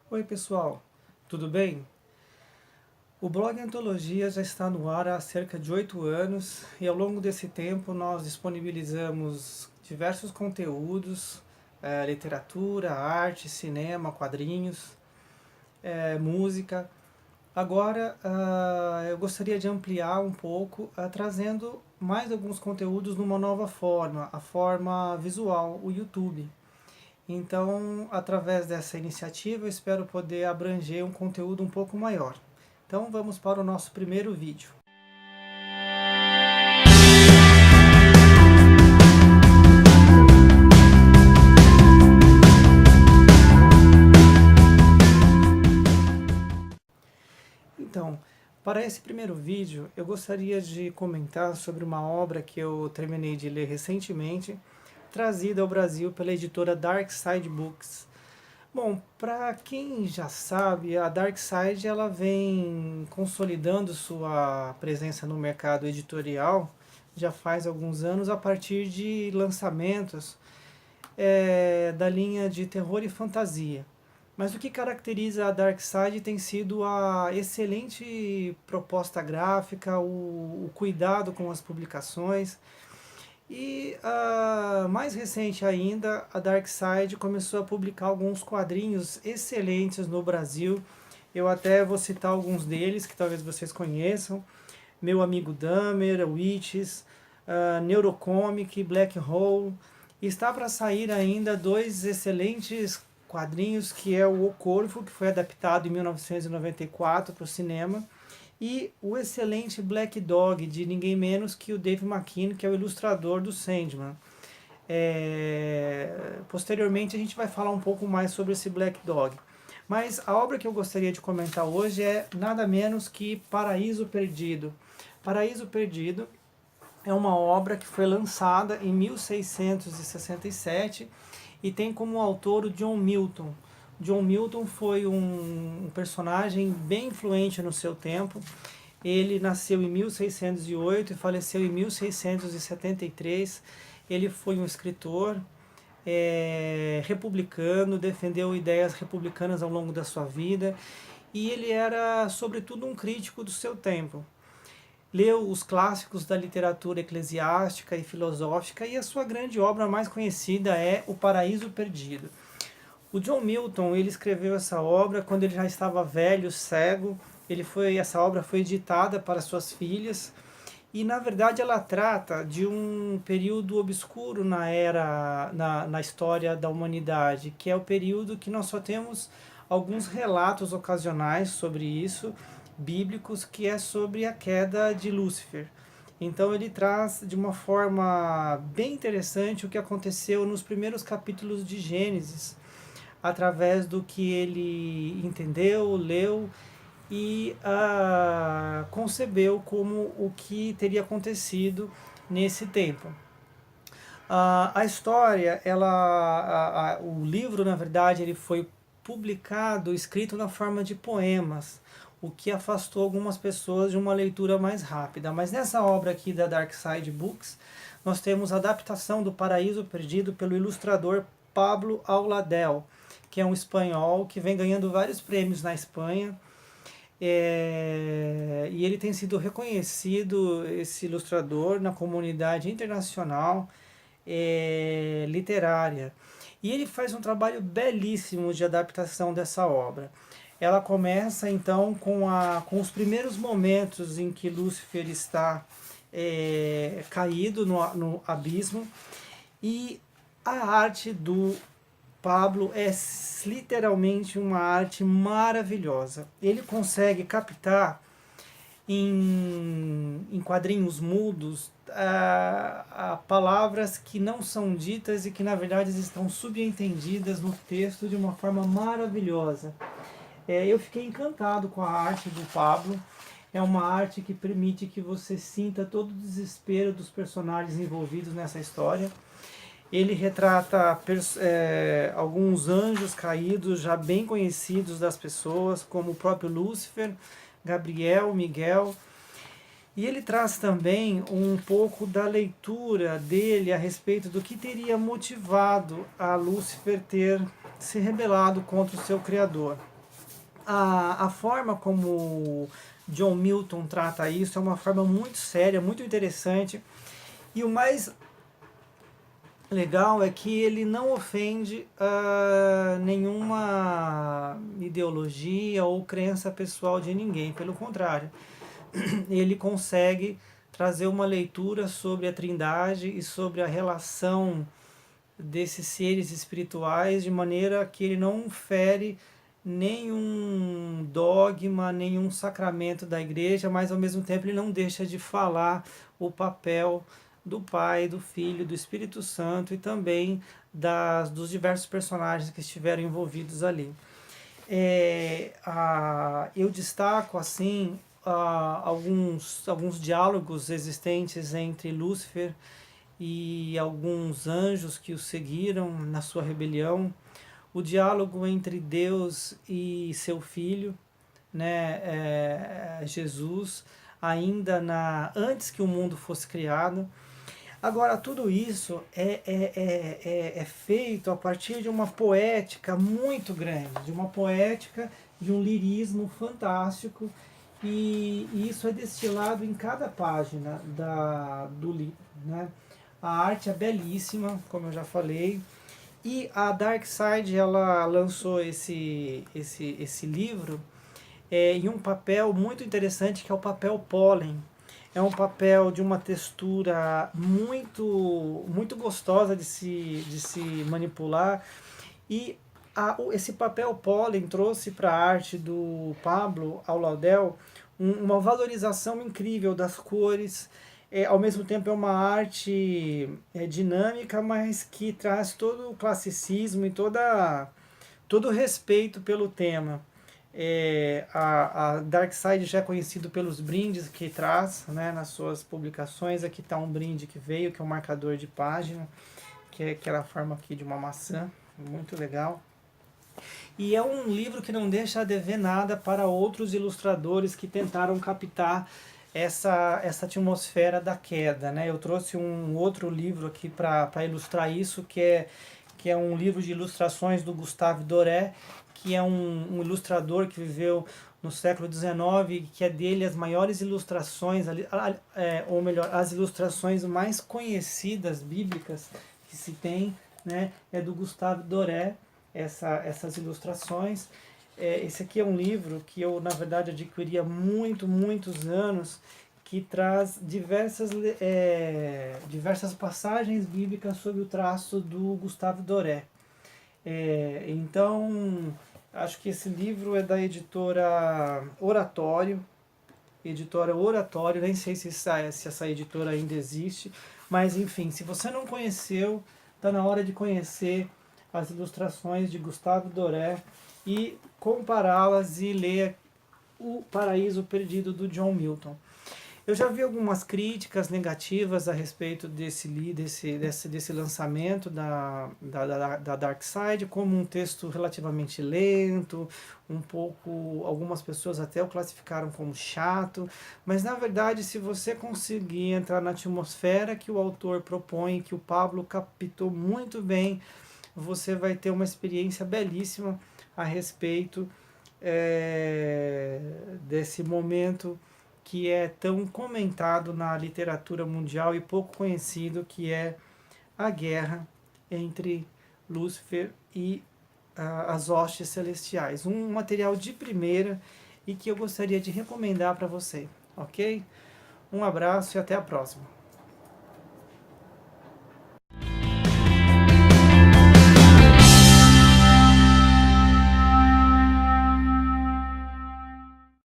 Oi pessoal, tudo bem? O blog Antologia já está no ar há cerca de 8 anos e ao longo desse tempo nós disponibilizamos diversos conteúdos, literatura, arte, cinema, quadrinhos, música. Agora eu gostaria de ampliar um pouco, trazendo mais alguns conteúdos numa nova forma, a forma visual, o YouTube. Então, através dessa iniciativa, eu espero poder abranger um conteúdo um pouco maior. Então, vamos para o nosso primeiro vídeo. Então, para esse primeiro vídeo, eu gostaria de comentar sobre uma obra que eu terminei de ler recentemente, trazida ao Brasil pela editora Dark Side Books. Bom, para quem já sabe, a Dark Side ela vem consolidando sua presença no mercado editorial já faz alguns anos a partir de lançamentos da linha de terror e fantasia. Mas o que caracteriza a Dark Side tem sido a excelente proposta gráfica, o cuidado com as publicações. E mais recente ainda, a Dark Side começou a publicar alguns quadrinhos excelentes no Brasil. Eu até vou citar alguns deles que talvez vocês conheçam. Meu Amigo Dahmer, Witches, Neurocomic, Black Hole. E está para sair ainda dois excelentes quadrinhos, que é o Corvo, que foi adaptado em 1994 para o cinema, e o excelente Black Dog, de ninguém menos que o Dave McKean, que é o ilustrador do Sandman. Posteriormente a gente vai falar um pouco mais sobre esse Black Dog. Mas a obra que eu gostaria de comentar hoje é nada menos que Paraíso Perdido. Paraíso Perdido é uma obra que foi lançada em 1667 e tem como autor o John Milton. John Milton foi um personagem bem influente no seu tempo. Ele nasceu em 1608 e faleceu em 1673. Ele foi um escritor republicano, defendeu ideias republicanas ao longo da sua vida e ele era, sobretudo, um crítico do seu tempo. Leu os clássicos da literatura eclesiástica e filosófica e a sua grande obra mais conhecida é O Paraíso Perdido. O John Milton ele escreveu essa obra quando ele já estava velho, cego. Essa obra foi editada para suas filhas e na verdade ela trata de um período obscuro na história da humanidade, que é o período que nós só temos alguns relatos ocasionais sobre isso, bíblicos, que é sobre a queda de Lúcifer. Então ele traz de uma forma bem interessante o que aconteceu nos primeiros capítulos de Gênesis, através do que ele entendeu, leu e concebeu como o que teria acontecido nesse tempo. A história, o livro, na verdade, ele foi publicado, escrito na forma de poemas, o que afastou algumas pessoas de uma leitura mais rápida. Mas nessa obra aqui da Dark Side Books, nós temos a adaptação do Paraíso Perdido pelo ilustrador Pablo Auladell, que é um espanhol que vem ganhando vários prêmios na Espanha. E ele tem sido reconhecido, esse ilustrador, na comunidade internacional literária. E ele faz um trabalho belíssimo de adaptação dessa obra. Ela começa então com os primeiros momentos em que Lúcifer está caído no abismo, e a arte do Pablo é literalmente uma arte maravilhosa. Ele consegue captar em quadrinhos mudos palavras que não são ditas e que na verdade estão subentendidas no texto de uma forma maravilhosa. Eu fiquei encantado com a arte do Pablo. É uma arte que permite que você sinta todo o desespero dos personagens envolvidos nessa história. Ele retrata alguns anjos caídos já bem conhecidos das pessoas, como o próprio Lúcifer, Gabriel, Miguel. E ele traz também um pouco da leitura dele a respeito do que teria motivado a Lúcifer ter se rebelado contra o seu Criador. A forma como John Milton trata isso é uma forma muito séria, muito interessante. E o mais legal é que ele não ofende nenhuma ideologia ou crença pessoal de ninguém. Pelo contrário, ele consegue trazer uma leitura sobre a Trindade e sobre a relação desses seres espirituais de maneira que ele não fere nenhum dogma, nenhum sacramento da igreja, mas ao mesmo tempo ele não deixa de falar o papel do Pai, do Filho, do Espírito Santo e também dos diversos personagens que estiveram envolvidos ali. Eu destaco assim alguns diálogos existentes entre Lúcifer e alguns anjos que o seguiram na sua rebelião, o diálogo entre Deus e seu filho, né, Jesus, ainda antes que o mundo fosse criado. Agora, tudo isso é feito a partir de uma poética muito grande, de uma poética, de um lirismo fantástico, e isso é destilado em cada página do livro, né? A arte é belíssima, como eu já falei, e a Dark Side ela lançou esse livro em um papel muito interessante, que é o papel pólen. É um papel de uma textura muito gostosa de se manipular. E esse papel pólen trouxe para a arte do Pablo Alaudel uma valorização incrível das cores. Ao mesmo tempo é uma arte dinâmica, mas que traz todo o classicismo e todo o respeito pelo tema. A Darkside já é conhecido pelos brindes que traz, né, nas suas publicações. Aqui está um brinde que veio, que é um marcador de página, que é aquela forma aqui de uma maçã, muito legal. E é um livro que não deixa a dever nada para outros ilustradores que tentaram captar essa atmosfera da queda, né? Eu trouxe um outro livro aqui para ilustrar isso, que é um livro de ilustrações do Gustave Doré, que é um ilustrador que viveu no século XIX, que é dele as maiores ilustrações, ou melhor, as ilustrações mais conhecidas bíblicas que se tem, né, é do Gustave Doré, essas ilustrações. Esse aqui é um livro que eu, na verdade, adquiri há muitos anos, que traz diversas passagens bíblicas sobre o traço do Gustave Doré. Então, acho que esse livro é da editora Oratório, nem sei se essa editora ainda existe, mas enfim, se você não conheceu, está na hora de conhecer as ilustrações de Gustave Doré e compará-las e ler O Paraíso Perdido do John Milton. Eu já vi algumas críticas negativas a respeito desse lançamento da Dark Side, como um texto relativamente lento, algumas pessoas até o classificaram como chato, mas na verdade, se você conseguir entrar na atmosfera que o autor propõe, que o Pablo captou muito bem, você vai ter uma experiência belíssima a respeito desse momento que é tão comentado na literatura mundial e pouco conhecido, que é a guerra entre Lúcifer e as hostes celestiais. Um material de primeira e que eu gostaria de recomendar para você, ok? Um abraço e até a próxima.